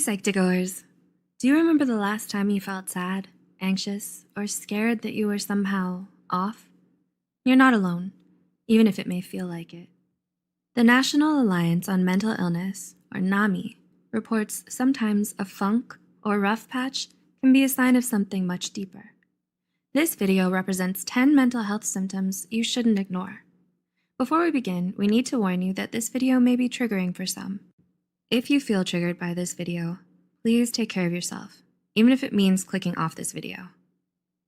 Psych2Goers, do you remember the last time you felt sad, anxious, or scared that you were somehow off? You're not alone, even if it may feel like it. The National Alliance on Mental Illness, or NAMI, reports sometimes a funk or rough patch can be a sign of something much deeper. This video represents 10 mental health symptoms you shouldn't ignore. Before we begin, we need to warn you that this video may be triggering for some. If you feel triggered by this video, please take care of yourself, even if it means clicking off this video.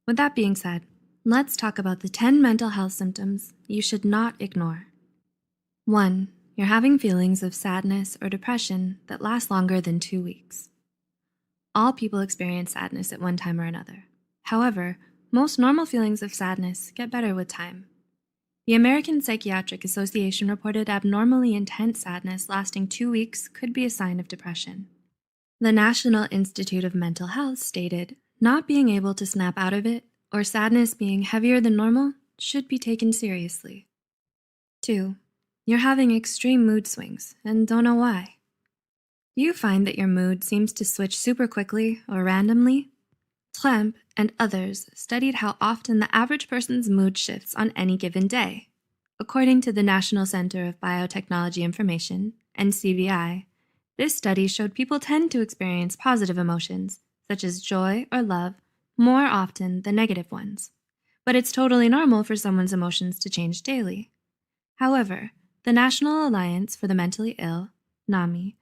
With that being said, let's talk about the 10 mental health symptoms you should not ignore. 1. You're having feelings of sadness or depression that last longer than 2 weeks. All people experience sadness at one time or another. However, most normal feelings of sadness get better with time. The American Psychiatric Association reported abnormally intense sadness lasting 2 weeks could be a sign of depression. The National Institute of Mental Health stated, not being able to snap out of it or sadness being heavier than normal should be taken seriously. 2. You're having extreme mood swings and don't know why. Do you find that your mood seems to switch super quickly or randomly? Tremp and others studied how often the average person's mood shifts on any given day. According to the National Center of Biotechnology Information, NCBI, this study showed people tend to experience positive emotions, such as joy or love, more often than negative ones. But it's totally normal for someone's emotions to change daily. However, the National Alliance for the Mentally Ill, NAMI,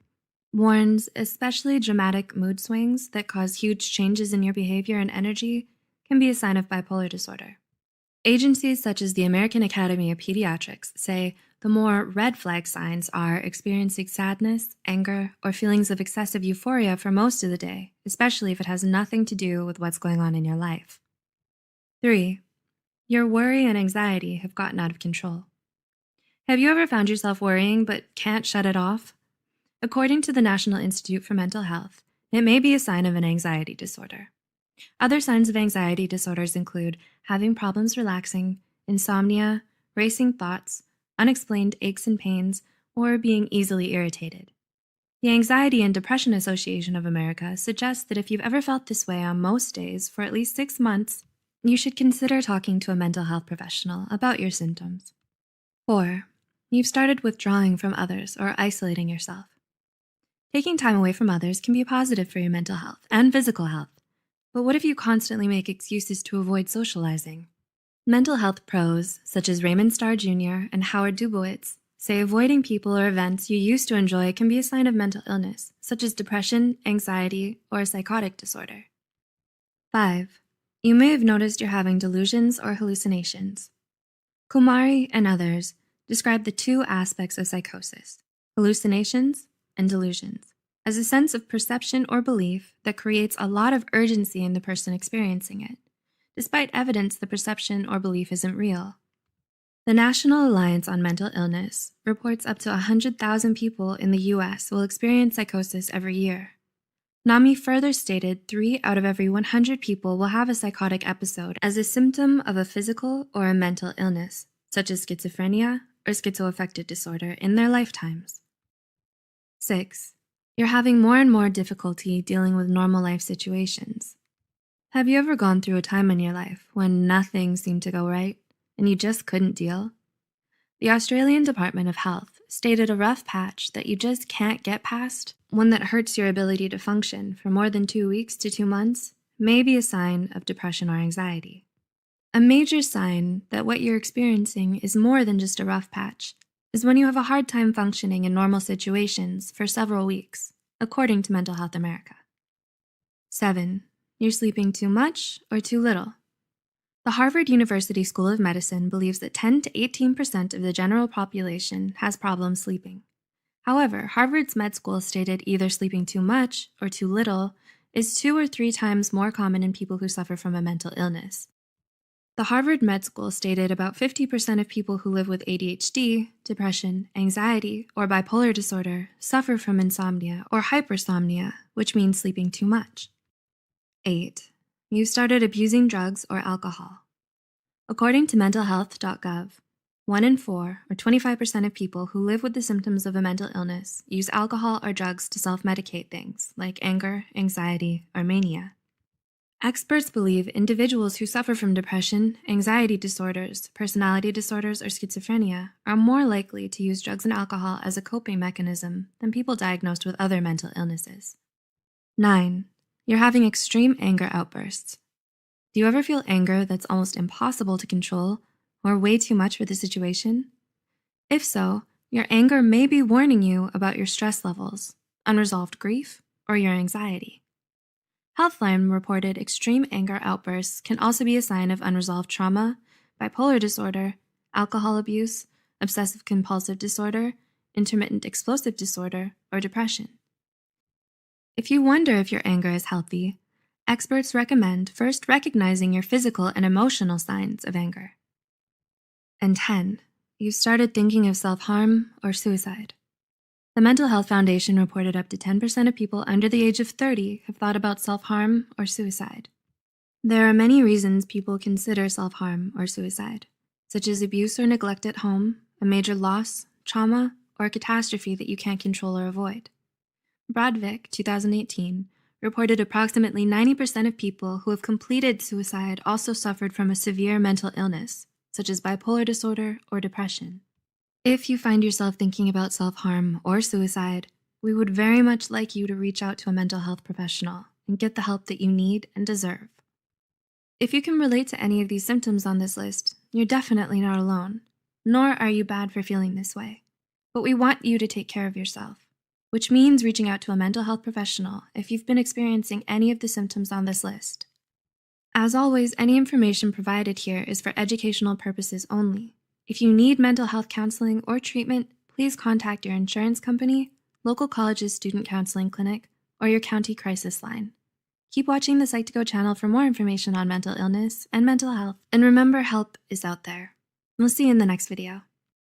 warns especially dramatic mood swings that cause huge changes in your behavior and energy can be a sign of bipolar disorder. Agencies such as the American Academy of Pediatrics say the more red flag signs are experiencing sadness, anger, or feelings of excessive euphoria for most of the day, especially if it has nothing to do with what's going on in your life. 3. Your worry and anxiety have gotten out of control. Have you ever found yourself worrying but can't shut it off? According to the National Institute for Mental Health, it may be a sign of an anxiety disorder. Other signs of anxiety disorders include having problems relaxing, insomnia, racing thoughts, unexplained aches and pains, or being easily irritated. The Anxiety and Depression Association of America suggests that if you've ever felt this way on most days for at least 6 months, you should consider talking to a mental health professional about your symptoms. 4. You've started withdrawing from others or isolating yourself. Taking time away from others can be positive for your mental health and physical health. But what if you constantly make excuses to avoid socializing? Mental health pros, such as Raymond Starr Jr. and Howard Dubowitz, say avoiding people or events you used to enjoy can be a sign of mental illness, such as depression, anxiety, or a psychotic disorder. 5. You may have noticed you're having delusions or hallucinations. Kumari and others describe the two aspects of psychosis, hallucinations and delusions, as a sense of perception or belief that creates a lot of urgency in the person experiencing it, despite evidence the perception or belief isn't real. The National Alliance on Mental Illness reports up to 100,000 people in the US will experience psychosis every year. NAMI further stated 3 out of every 100 people will have a psychotic episode as a symptom of a physical or a mental illness, such as schizophrenia or schizoaffective disorder, in their lifetimes. 6. You're having more and more difficulty dealing with normal life situations. Have you ever gone through a time in your life when nothing seemed to go right and you just couldn't deal? The Australian Department of Health stated a rough patch that you just can't get past, one that hurts your ability to function for more than 2 weeks to 2 months, may be a sign of depression or anxiety. A major sign that what you're experiencing is more than just a rough patch is when you have a hard time functioning in normal situations for several weeks, according to Mental Health America. 7. You're sleeping too much or too little. The Harvard University School of Medicine believes that 10 to 18% of the general population has problems sleeping. However, Harvard's med school stated either sleeping too much or too little is 2 or 3 times more common in people who suffer from a mental illness. The Harvard Med School stated about 50% of people who live with ADHD, depression, anxiety, or bipolar disorder suffer from insomnia or hypersomnia, which means sleeping too much. 8. You started abusing drugs or alcohol. According to mentalhealth.gov, 1 in 4, or 25% of people who live with the symptoms of a mental illness use alcohol or drugs to self-medicate things like anger, anxiety, or mania. Experts believe individuals who suffer from depression, anxiety disorders, personality disorders, or schizophrenia are more likely to use drugs and alcohol as a coping mechanism than people diagnosed with other mental illnesses. 9. You're having extreme anger outbursts. Do you ever feel anger that's almost impossible to control or way too much for the situation? If so, your anger may be warning you about your stress levels, unresolved grief, or your anxiety. Healthline reported extreme anger outbursts can also be a sign of unresolved trauma, bipolar disorder, alcohol abuse, obsessive compulsive disorder, intermittent explosive disorder, or depression. If you wonder if your anger is healthy, experts recommend first recognizing your physical and emotional signs of anger. And 10, you've started thinking of self-harm or suicide. The Mental Health Foundation reported up to 10% of people under the age of 30 have thought about self-harm or suicide. There are many reasons people consider self-harm or suicide, such as abuse or neglect at home, a major loss, trauma, or a catastrophe that you can't control or avoid. Bradvik, 2018, reported approximately 90% of people who have completed suicide also suffered from a severe mental illness, such as bipolar disorder or depression. If you find yourself thinking about self-harm or suicide, we would very much like you to reach out to a mental health professional and get the help that you need and deserve. If you can relate to any of these symptoms on this list, you're definitely not alone, nor are you bad for feeling this way. But we want you to take care of yourself, which means reaching out to a mental health professional if you've been experiencing any of the symptoms on this list. As always, any information provided here is for educational purposes only. If you need mental health counseling or treatment, please contact your insurance company, local college's student counseling clinic, or your county crisis line. Keep watching the Psych2Go channel for more information on mental illness and mental health, and remember, help is out there. We'll see you in the next video.